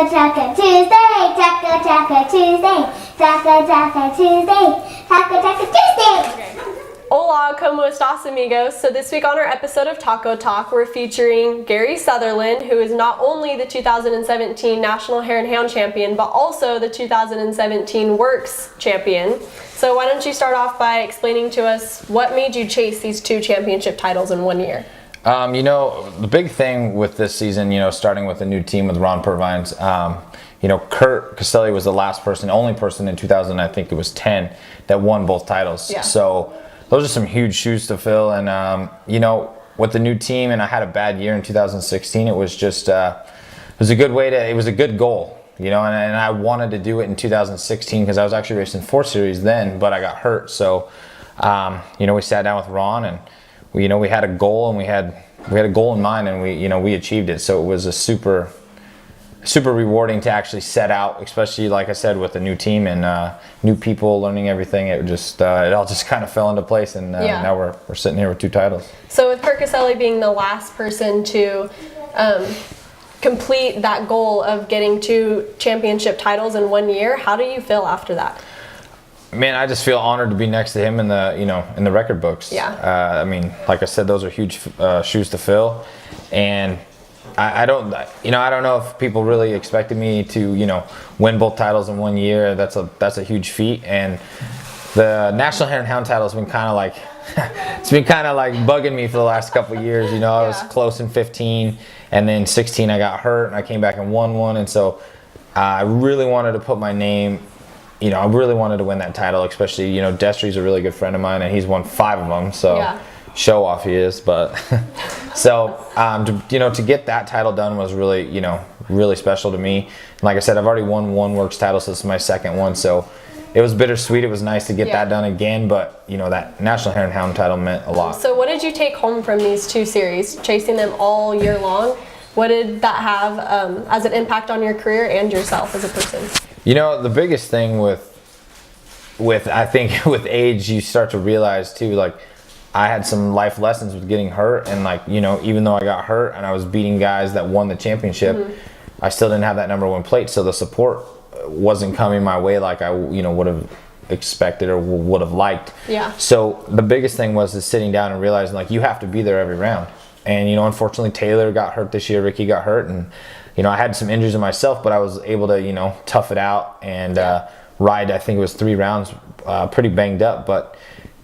Taco Tuesday, Taco Taco Tuesday, Taco Taco Tuesday, Taco Taco Tuesday. Hola, como estas amigos? So this week on our episode of Taco Talk, we're featuring Gary Sutherlin, who is not only the 2017 National Hare and Hound Champion, but also the 2017 WORCS Champion. So why don't you start off by explaining to us what made you chase these 2 championship titles in 1 year? The big thing with this season, starting with a new team with Ron Purvines, Kurt Caselli was the only person in 2000, I think it was 10, that won both titles. Yeah. So those are some huge shoes to fill. And, with the new team, and I had a bad year in 2016, it was just, it was a good goal, and I wanted to do it in 2016 because I was actually racing 4 Series then, but I got hurt. So, we sat down with Ron and we had a goal, and we had a goal in mind, and we achieved it. So it was a super rewarding to actually set out, especially like I said, with a new team and new people, learning everything. It just it all just kind of fell into place, and now we're sitting here with 2 titles. So with Kurt Caselli being the last person to complete that goal of getting 2 championship titles in 1 year, how do you feel after that? Man, I just feel honored to be next to him in the record books. Yeah. Like I said, those are huge shoes to fill, and I don't know if people really expected me to win both titles in 1 year. That's a huge feat, and the National Hare and Hound title has been kind of like it's been kind of like bugging me for the last couple of years. I was close in 15, and then 16 I got hurt, and I came back and won one, and so I really wanted to put my name. I really wanted to win that title, especially, Destry's a really good friend of mine, and he's won 5 of them, so show off he is, but so, to get that title done was really, really special to me. And like I said, I've already won 1 WORCS title, so this is my 2nd one, so it was bittersweet. It was nice to get that done again, but, that National Hare and Hound title meant a lot. So what did you take home from these 2 series, chasing them all year long? What did that have as an impact on your career and yourself as a person? The biggest thing I think with age, you start to realize too, like I had some life lessons with getting hurt, and even though I got hurt and I was beating guys that won the championship, I still didn't have that #1 plate, so the support wasn't coming my way like I would have expected or would have liked. Yeah. So the biggest thing was sitting down and realizing like you have to be there every round. And unfortunately Taylor got hurt this year, Ricky got hurt, and I had some injuries in myself, but I was able to tough it out and ride. I think it was 3 rounds, pretty banged up, but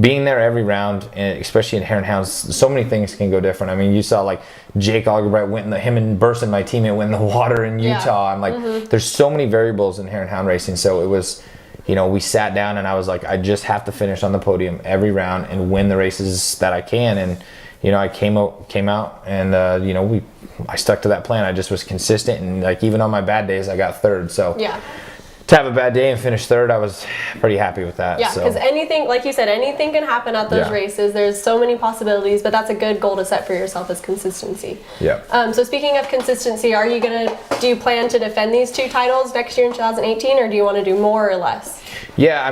being there every round, and especially in Hare and Hounds, so many things can go different. You saw like Jake Algebright him and Burson, my teammate, went in the water in Utah. I'm like, there's so many variables in Hare and Hound racing. So it was, we sat down and I was like, I just have to finish on the podium every round and win the races that I can. And I came out and I stuck to that plan. I just was consistent, and like even on my bad days, I got 3rd. So to have a bad day and finish 3rd, I was pretty happy with that. Yeah, because anything, like you said, anything can happen at those races. There's so many possibilities, but that's a good goal to set for yourself, is consistency. Yeah. So speaking of consistency, do you plan to defend these 2 titles next year in 2018, or do you want to do more or less? Yeah,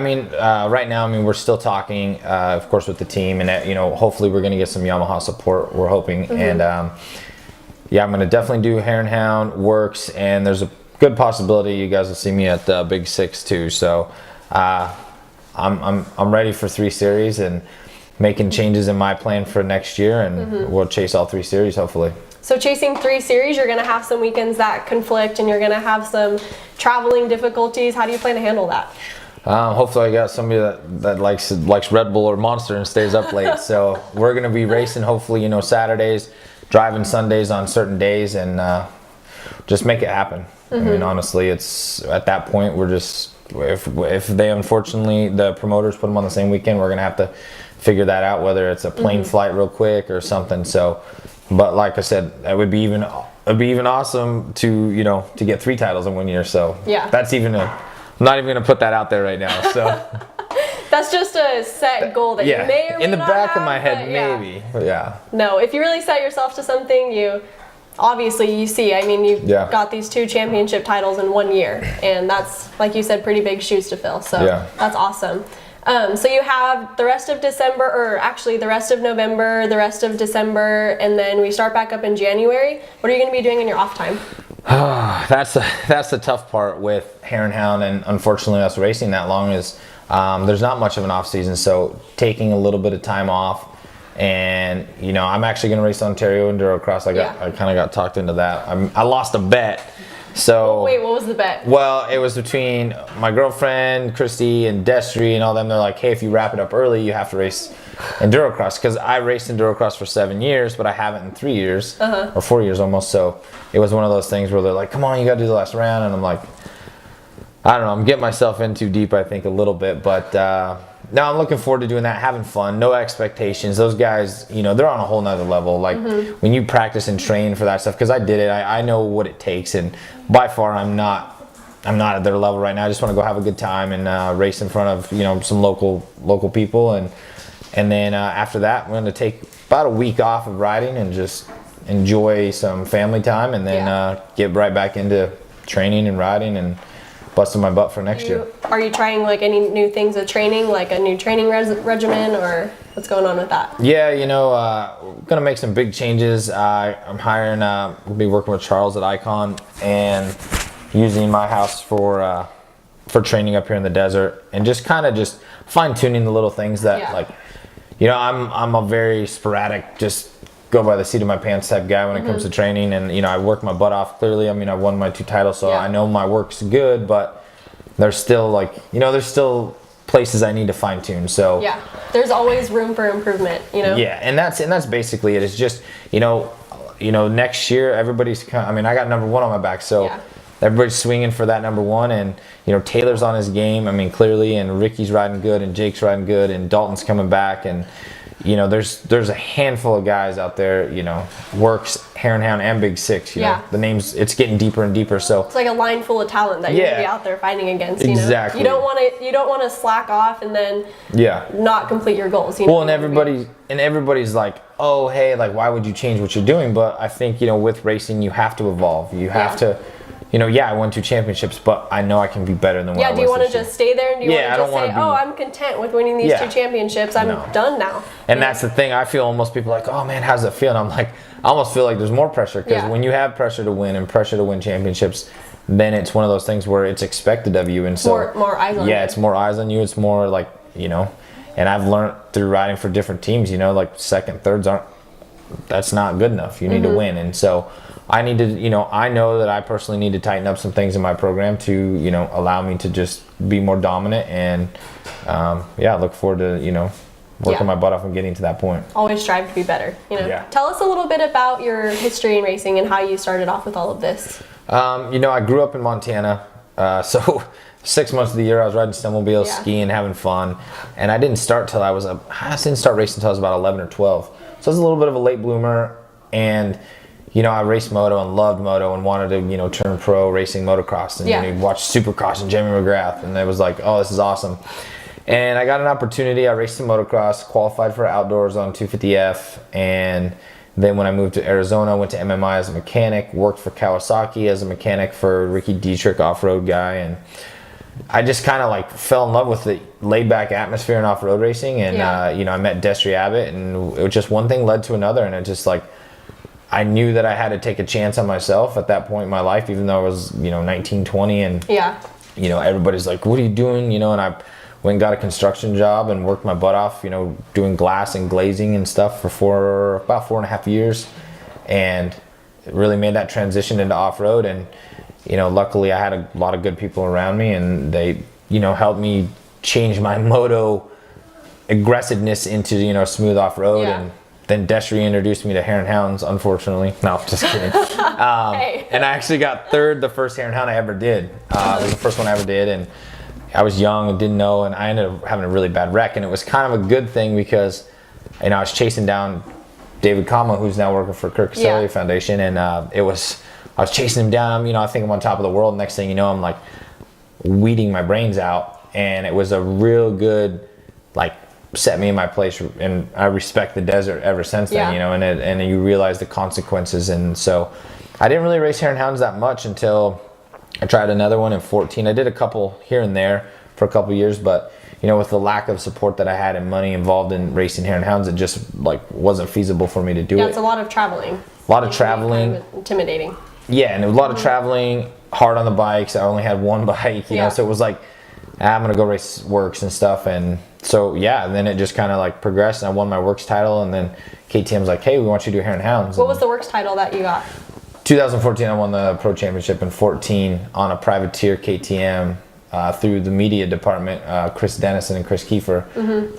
right now, we're still talking, of course, with the team, and hopefully we're going to get some Yamaha support, we're hoping. And I'm going to definitely do Hare and Hound, WORCS, and there's a good possibility you guys will see me at the Big 6 too. So I'm ready for 3 series and making changes in my plan for next year, and we'll chase all 3 series hopefully. So chasing 3 series, you're going to have some weekends that conflict, and you're going to have some traveling difficulties. How do you plan to handle that? Hopefully I got somebody that likes Red Bull or Monster and stays up late. So we're going to be racing hopefully, Saturdays, driving Sundays on certain days, and just make it happen. Honestly, it's at that point we're just, if they unfortunately, the promoters put them on the same weekend, we're going to have to figure that out, whether it's a plane flight real quick or something. So, but like I said, it'd be even awesome to, to get 3 titles in 1 year. So that's I'm not even going to put that out there right now. So that's just a set goal that you may or may in the not back have, of my head, maybe. But No, if you really set yourself to something, you see, you've got these 2 championship titles in 1 year, and that's, like you said, pretty big shoes to fill. So that's awesome. So you have the rest of December, or actually the rest of November, the rest of December, and then we start back up in January. What are you going to be doing in your off time? That's the tough part with Hare and Hound, and unfortunately us racing that long is there's not much of an off season. So taking a little bit of time off, and I'm actually going to race Ontario Endurocross. I kind of got talked into that. I lost a bet. So wait, what was the bet? Well, it was between my girlfriend Christy and Destry and all them. They're like, hey, if you wrap it up early, you have to race Endurocross, because I raced Endurocross for 7 years, but I haven't in 3 years or 4 years almost. So it was one of those things where they're like, come on, you got to do the last round, and I'm like, I don't know, I'm getting myself in too deep, I think, a little bit, but no, I'm looking forward to doing that, having fun, no expectations. Those guys, they're on a whole nother level. Like when you practice and train for that stuff, because I did it, I know what it takes, and by far I'm not at their level right now. I just want to go have a good time and race in front of some local people, and then after that, we're going to take about a week off of riding and just enjoy some family time, and then get right back into training and riding and busting my butt for next year. Are you trying like any new things with training, like a new training regimen, or what's going on with that? Yeah, we're gonna make some big changes. I'm hiring, we'll be working with Charles at Icon and using my house for training up here in the desert, and just kind of just fine tuning the little things that I'm a very sporadic, just go by the seat of my pants type guy when it comes to training, and I work my butt off. Clearly, I won my 2 titles, so I know my work's good, but there's still there's still places I need to fine tune. So there's always room for improvement. and that's basically it. It's just next year everybody's I got number 1 on my back, so everybody's swinging for that number 1, and Taylor's on his game. Clearly, and Ricky's riding good, and Jake's riding good, and Dalton's coming back, and there's a handful of guys out there, WORCS, Hare and Hound, and Big Six. The names, it's getting deeper and deeper. So it's like a line full of talent that you're gonna be out there fighting against. Exactly. You don't want to slack off and then not complete your goals. Well, and everybody's like, oh, hey, like, why would you change what you're doing? But I think with racing, you have to evolve. You have to. I won 2 championships, but I know I can be better than what I was. Do you want to just stay there, and do you want to just say, oh, I'm content with winning these 2 championships. I'm done now. And that's the thing. I feel almost people are like, oh man, how's it feel? And I'm like, I almost feel like there's more pressure, because when you have pressure to win and pressure to win championships, then it's one of those things where it's expected of you, and so more eyes on you. Yeah, it's more eyes on you. It's more like and I've learned through riding for different teams, like second, thirds that's not good enough. You need to win, and so I need to, I know that I personally need to tighten up some things in my program to, allow me to just be more dominant, and look forward to, working my butt off and getting to that point. Always strive to be better. Tell us a little bit about your history in racing and how you started off with all of this. I grew up in Montana, so 6 months of the year I was riding snowmobiles, skiing, having fun, and I didn't start racing until I was about 11 or 12. So I was a little bit of a late bloomer, and I raced moto and loved moto and wanted to, turn pro racing motocross, and watch Supercross and Jamie McGrath, and it was like, oh, this is awesome. And I got an opportunity. I raced some motocross, qualified for outdoors on 250F, and then when I moved to Arizona, I went to MMI as a mechanic, worked for Kawasaki as a mechanic for Ricky Dietrich, off-road guy, and I just kind of fell in love with the laid-back atmosphere in off-road racing, and I met Destry Abbott, and it was just one thing led to another, and it just I knew that I had to take a chance on myself at that point in my life, even though I was 19, 20, and everybody's like, what are you doing? And I went and got a construction job and worked my butt off, doing glass and glazing and stuff for about 4.5 years, and really made that transition into off-road. And luckily I had a lot of good people around me, and they helped me change my moto aggressiveness into smooth off-road. And then Destry introduced me to Hare and Hounds, unfortunately. No, just kidding. And I actually got 3rd the first Hare and Hound I ever did. It was the first one I ever did, and I was young and didn't know, and I ended up having a really bad wreck, and it was kind of a good thing, because I was chasing down David Kama, who's now working for Kirk Caselli Foundation, and I was chasing him down. I think I'm on top of the world. Next thing you know, I'm like weeding my brains out, and it was a real good set me in my place, and I respect the desert ever since then. And you realize the consequences, and so I didn't really race Hare and Hounds that much until I tried another one in 14. I did a couple here and there for a couple years, but with the lack of support that I had and money involved in racing Hare and Hounds, it just wasn't feasible for me to do it. It's a lot of traveling. A lot of traveling. Kind of intimidating. Yeah, and a lot of traveling, hard on the bikes. I only had one bike, you know, so it was like, I'm gonna go race WORCS and stuff. And so yeah, and then it just kind of like progressed, and I won my WORCS title, and then KTM was like, hey, we want you to do Hare and Hounds. What was the WORCS title that you got? 2014, I won the Pro Championship. In 14, on a privateer KTM, through the media department, Chris Dennison and Chris Kiefer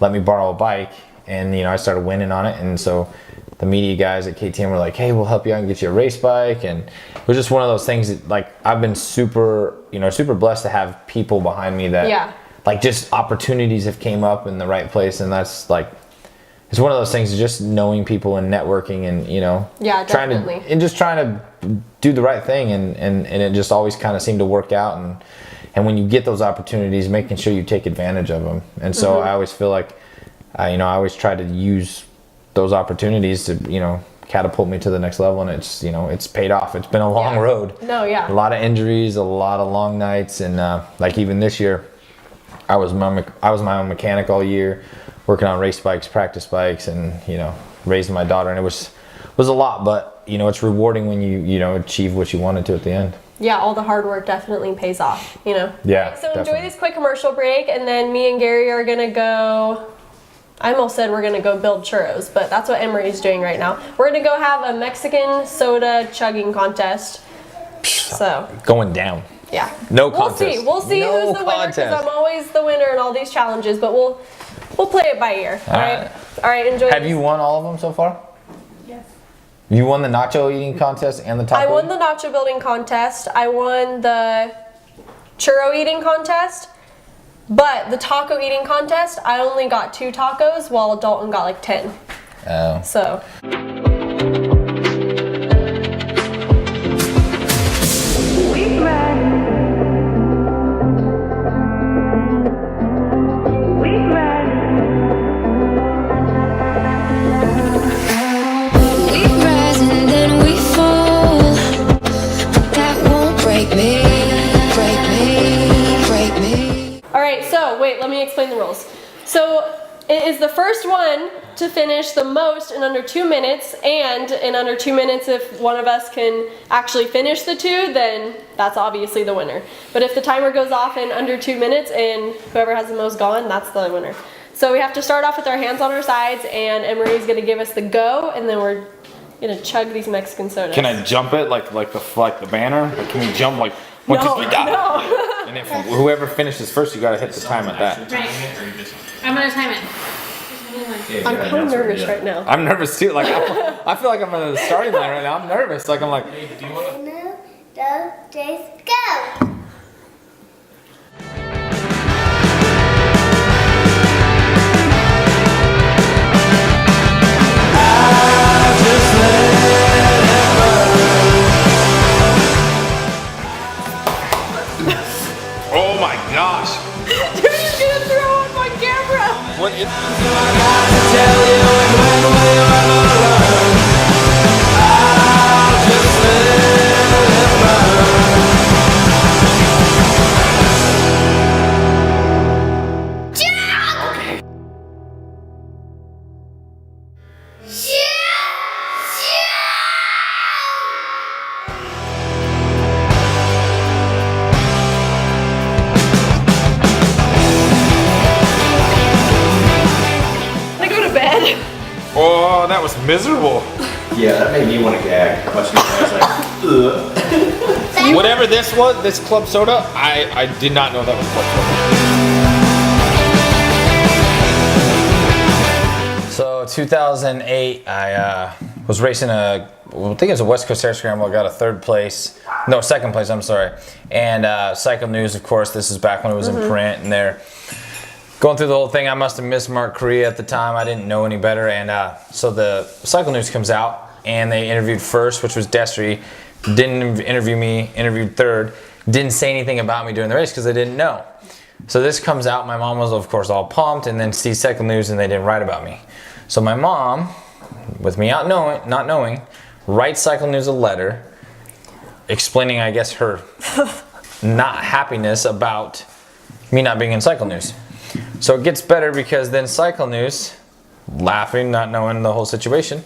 let me borrow a bike, and you know, I started winning on it. And so the media guys at KTM were like, hey, we'll help you out and get you a race bike. And it was just one of those things that, like, I've been super blessed to have people behind me that like, just opportunities have came up in the right place. And that's like, it's one of those things, just knowing people and networking, and you know, trying to do the right thing, and it just always kind of seemed to work out. And when you get those opportunities, making sure you take advantage of them. And so I always feel like, you know, I always try to use those opportunities to, you know, catapult me to the next level. And it's, you know, it's paid off. It's been a long road. A lot of injuries, a lot of long nights. And like even this year, I was my own mechanic all year, working on race bikes, practice bikes, and, you know, raising my daughter. And it was a lot, but you know, it's rewarding when you know, achieve what you wanted to at the end. Yeah, all the hard work definitely pays off, you know? Yeah. So enjoy this quick commercial break, and then me and Gary are gonna go, I almost said we're gonna go build churros, but that's what Emery's doing right now. We're gonna go have a Mexican soda chugging contest. So. Going down. Yeah. No contest. We'll see no who's the winner, because I'm always the winner in all these challenges, but we'll play it by ear, all right? All right, enjoy. Have you won all of them so far? You won the nacho eating contest and the taco? I won the nacho building contest. I won the churro eating contest. But the taco eating contest, I only got 2 tacos, while Dalton got like 10. Oh. So. Let me explain the rules. So it is the first one to finish the most in under 2 minutes, and in under 2 minutes, if one of us can actually finish the 2, then that's obviously the winner. But if the timer goes off in under 2 minutes and whoever has the most gone, that's the winner. So we have to start off with our hands on our sides, and Emery's gonna give us the go, and then we're gonna chug these Mexican sodas. Can I jump it like the banner? Like, can we jump like 1, 2, 3, no. And if whoever finishes first, you gotta hit the time at that. Right. I'm gonna time it. I'm kind of nervous right now. I'm nervous too. Like I feel like I'm on the starting line right now. I'm nervous. Like I'm like. 1, 2, 3, go! Oh my gosh. You're just gonna throw up on camera. What is Oh, that was miserable. Yeah, that made me want to gag. Watching you guys like, ugh. Whatever this was, this club soda, I did not know that was club soda. So 2008, I was racing I think it was a West Coast Hare Scramble. I got a second place, I'm sorry. And Cycle News, of course, this is back when it was in print, and they're going through the whole thing. I must have missed Mark Korea at the time. I didn't know any better. And so the Cycle News comes out, and they interviewed first, which was Destry. Didn't interview me, interviewed third. Didn't say anything about me during the race because they didn't know. So this comes out. My mom was, of course, all pumped, and then sees Cycle News, and they didn't write about me. So my mom, with me not knowing, writes Cycle News a letter explaining, I guess, her not happiness about me not being in Cycle News. So it gets better because then Cycle News, laughing, not knowing the whole situation,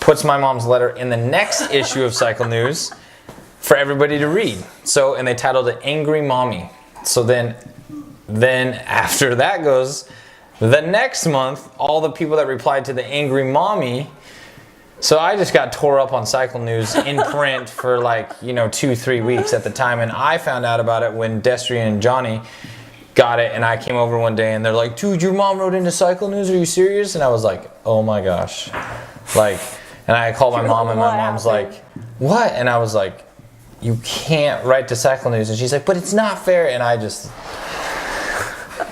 puts my mom's letter in the next issue of Cycle News, for everybody to read. So, and they titled it Angry Mommy. So then after that goes, the next month, all the people that replied to the Angry Mommy. So I just got tore up on Cycle News in print for like, 2-3 weeks at the time. And I found out about it when Destry and Johnny got it. And I came over one day and they're like, dude, your mom wrote into Cycle News. Are you serious? And I was like, oh my gosh. Like, and I called my mom and my mom's like, what? And I was like, you can't write to Cycle News. And she's like, but it's not fair. And I just,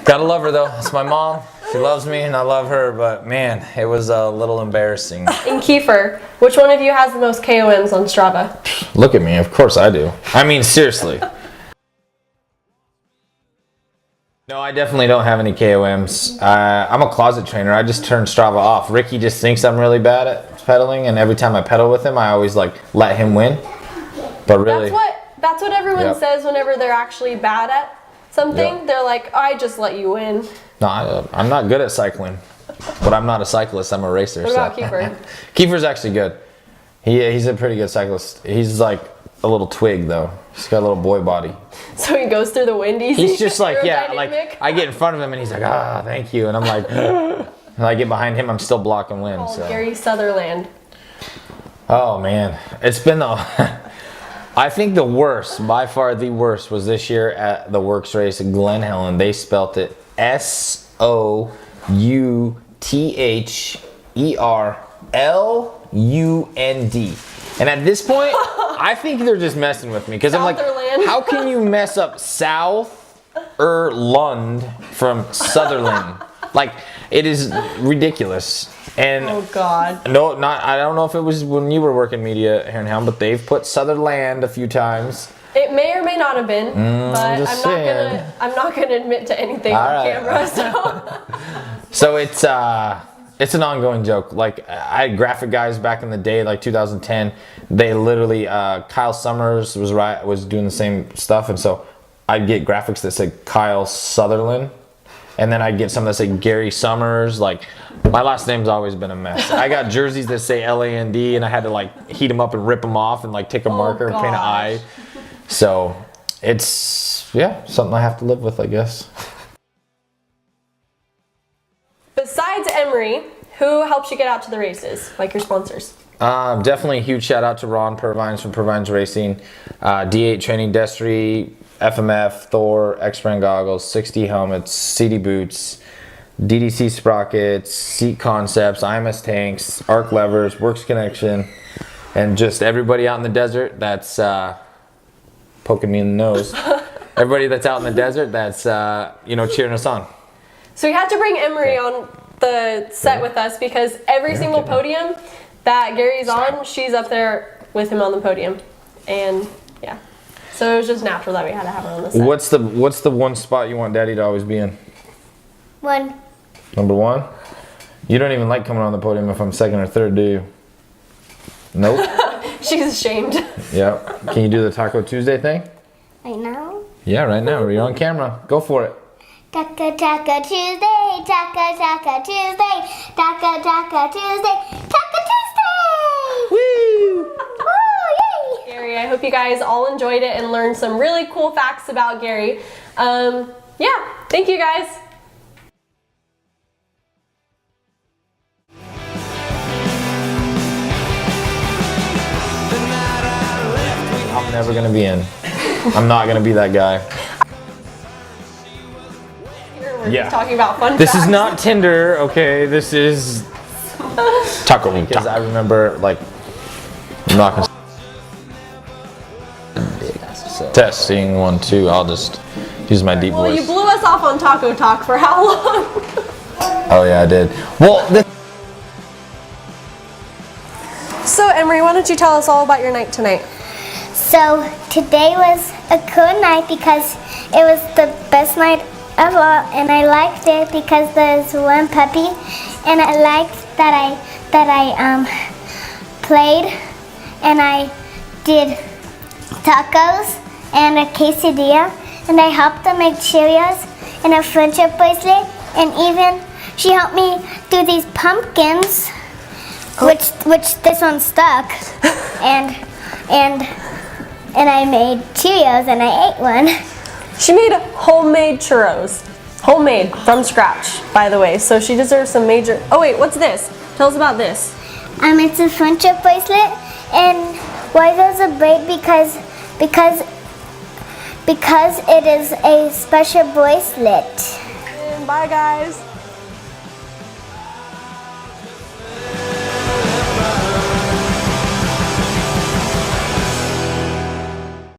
gotta love her though. It's my mom. She loves me and I love her, but man, it was a little embarrassing. And Kiefer, which one of you has the most KOMs on Strava? Look at me, of course I do. I mean, seriously. No, I definitely don't have any KOMs. I'm a closet trainer. I just turn Strava off. Ricky just thinks I'm really bad at pedaling, and every time I pedal with him, I always like let him win. But really, that's what everyone says whenever they're actually bad at something. Yep. They're like, I just let you win. No, I'm not good at cycling, but I'm not a cyclist. I'm a racer. What about Kiefer? Kiefer's actually good. He's a pretty good cyclist. He's like a little twig though. He's got a little boy body. So he goes through the wind easy. He's just like, yeah, like I get in front of him and he's like, thank you. And I'm like, and I get behind him, I'm still blocking wind. Called So. Gary Sutherland. Oh man, it's been I think the worst, by far the worst, was this year at the WORCS race in Glen Helen. They spelt it Southerlund. And at this point, I think they're just messing with me because I'm like, how can you mess up Southerlund from Sutherlin? Like, it is ridiculous. And oh God. No, I don't know if it was when you were working media at Hare and Hound, but they've put Sutherland a few times. It may or may not have been, but saying. I'm not gonna admit to anything on camera. So it's an ongoing joke. Like I had graphic guys back in the day, like 2010. They literally Kyle Summers was doing the same stuff, and so I'd get graphics that said Kyle Sutherlin, and then I'd get some that say Gary Summers. Like my last name's always been a mess. I got jerseys that say LAND, and I had to like heat them up and rip them off, and like take a marker and paint an eye. So it's something I have to live with, I guess. Besides Emery, who helps you get out to the races, like your sponsors? Definitely a huge shout out to Ron Purvines from Purvines Racing, D8 Training, Destry, FMF, Thor, X-Brand Goggles, 60 Helmets, CD Boots, DDC Sprockets, Seat Concepts, IMS Tanks, Arc Levers, Works Connection, and just everybody out in the desert that's poking me in the nose. Everybody that's out in the desert that's cheering us on. So we had to bring Emery on the set with us because every single podium that Gary's on, she's up there with him on the podium. And yeah. So it was just natural that we had to have her on the set. What's the one spot you want Daddy to always be in? 1. Number 1? You don't even like coming on the podium if I'm second or third, do you? Nope. She's ashamed. Yep. Can you do the Taco Tuesday thing? Right now? Yeah, right now. You're on camera. Go for it. Taco Taco Tuesday, Taco Taco Tuesday, Taco Taco Tuesday, Taco Tuesday! Woo! Woo, yay! Gary, I hope you guys all enjoyed it and learned some really cool facts about Gary. Yeah, thank you guys. I'm never gonna be in. I'm not gonna be that guy. We're talking about fun This facts. is not Tinder, okay? This is Taco. Because I remember, like, I'm not gonna. Testing 1, 2. I'll just use my deep Well, voice. you blew us off on Taco Talk for how long? Oh yeah, I did. Well, So, Emery, why don't you tell us all about your night tonight? So today was a cool night because it was the best night of all, and I liked it because there's one puppy, and I liked that I played, and I did tacos and a quesadilla, and I helped them make Cheerios and a friendship bracelet, and even she helped me do these pumpkins, which this one stuck, and and I made Cheerios and I ate one. She made homemade churros. Homemade, from scratch, by the way. So she deserves some major... Oh wait, what's this? Tell us about this. It's a friendship bracelet, and why there's a braid because it is a special bracelet. And bye guys.